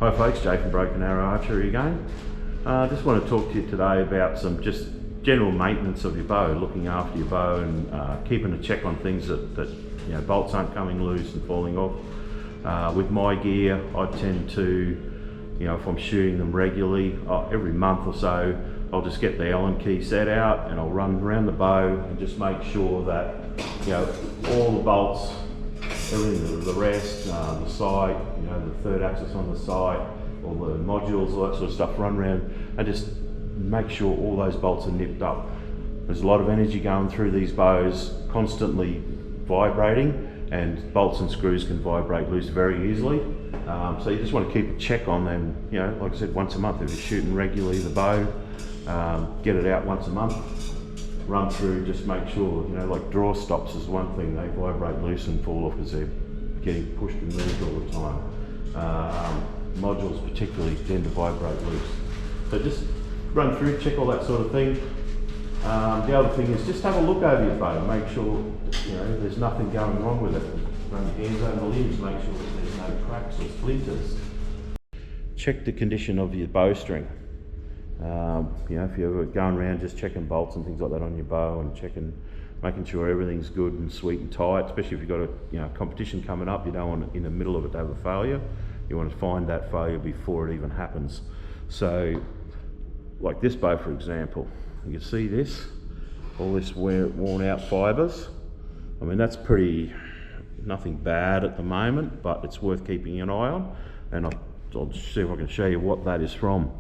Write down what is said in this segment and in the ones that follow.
Hi folks, Jay from Broken Arrow Archery again. Just want to talk to you today about some just general maintenance of your bow, looking after your bow and keeping a check on things that you know, bolts aren't coming loose and falling off. With my gear, I tend to, you know, if I'm shooting them regularly, every month or so, I'll just get the Allen key set out and I'll run around the bow and just make sure that, you know, all the bolts, everything, the rest, the sight, you know, the third axis on the sight, all the modules, all that sort of stuff, run around and just make sure all those bolts are nipped up. There's a lot of energy going through these bows, constantly vibrating, and bolts and screws can vibrate loose very easily. So you just want to keep a check on them, you know, like I said, once a month. If you're shooting regularly the bow, get it out once a month, run through, just make sure, you know, like draw stops is one thing, they vibrate loose and fall off because they're getting pushed and moved all the time. Modules particularly tend to vibrate loose. So just run through, check all that sort of thing. The other thing is just have a look over your bow, make sure, you know, there's nothing going wrong with it. Run your hands over the limbs, make sure that there's no cracks or splinters. Check the condition of your bowstring. You know, if you're ever going around just checking bolts and things like that on your bow and making sure everything's good and sweet and tight, especially if you've got a, you know, competition coming up, you don't want in the middle of it to have a failure. You want to find that failure before it even happens. So, like this bow for example, you can see this, all this worn out fibres. I mean, that's nothing bad at the moment, but it's worth keeping an eye on, and I'll see if I can show you what that is from.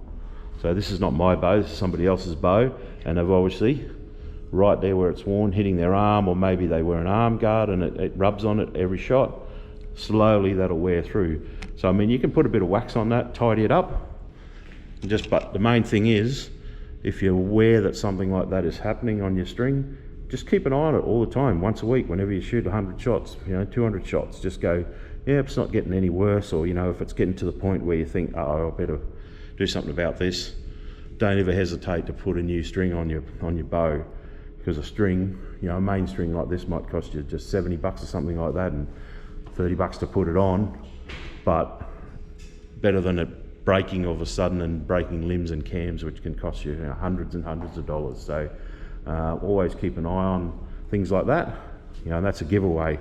So this is not my bow, this is somebody else's bow, and they've obviously, right there where it's worn, hitting their arm, or maybe they wear an arm guard and it rubs on it every shot. Slowly that'll wear through. So I mean, you can put a bit of wax on that, tidy it up, but the main thing is, if you're aware that something like that is happening on your string, just keep an eye on it all the time, once a week, whenever you shoot 100 shots, you know, 200 shots, just go, yeah, it's not getting any worse, or, you know, if it's getting to the point where you think, oh, I better do something about this, don't ever hesitate to put a new string on your bow, because a string, you know, a main string like this might cost you just 70 bucks or something like that, and 30 bucks to put it on, but better than it breaking all of a sudden and breaking limbs and cams, which can cost you, you know, hundreds and hundreds of dollars. So always keep an eye on things like that, you know, and that's a giveaway.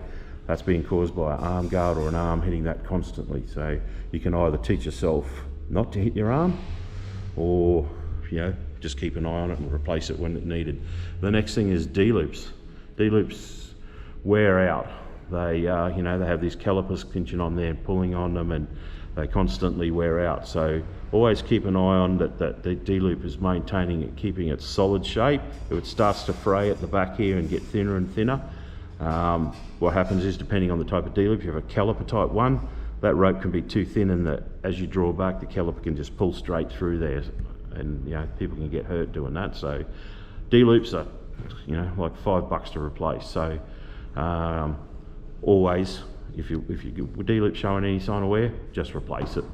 That's being caused by an arm guard or an arm hitting that constantly. So you can either teach yourself not to hit your arm, or, you know, just keep an eye on it and replace it when it's needed. The next thing is D-loops. D-loops wear out. They, you know, they have these calipers pinching on there, pulling on them, and they constantly wear out. So always keep an eye on that the D-loop is maintaining it, keeping its solid shape. If it starts to fray at the back here and get thinner and thinner, what happens is, depending on the type of D-loop, if you have a caliper type 1, that rope can be too thin, and that as you draw back, the caliper can just pull straight through there, and, you know, people can get hurt doing that. So D-loops are, you know, like $5 to replace. So always, if you D-loop showing any sign of wear, just replace it.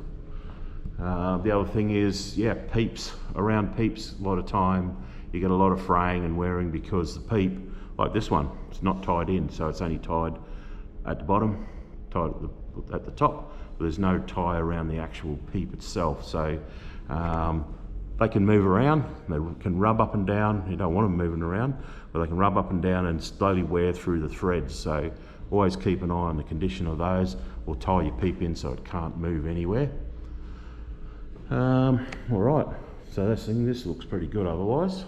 The other thing is, yeah, peeps. Around peeps, a lot of time you get a lot of fraying and wearing because the peep, like this one, it's not tied in, so it's only tied at the bottom, tied at the top, but there's no tie around the actual peep itself. So they can move around, they can rub up and down. You don't want them moving around, but they can rub up and down and slowly wear through the threads. So always keep an eye on the condition of those, or tie your peep in so it can't move anywhere. All right, so this looks pretty good otherwise,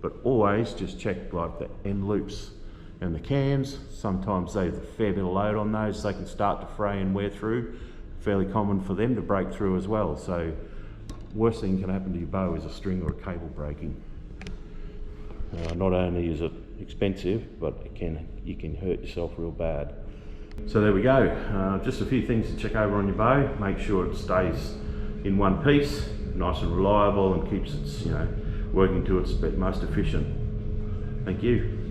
but always just check like the end loops and the cams. Sometimes they have a fair bit of load on those, so they can start to fray and wear through. Fairly common for them to break through as well. So worst thing can happen to your bow is a string or a cable breaking. Not only is it expensive, but you can hurt yourself real bad. So there we go. Just a few things to check over on your bow. Make sure it stays in one piece, nice and reliable, and keeps its, you know, working to its most efficient. Thank you.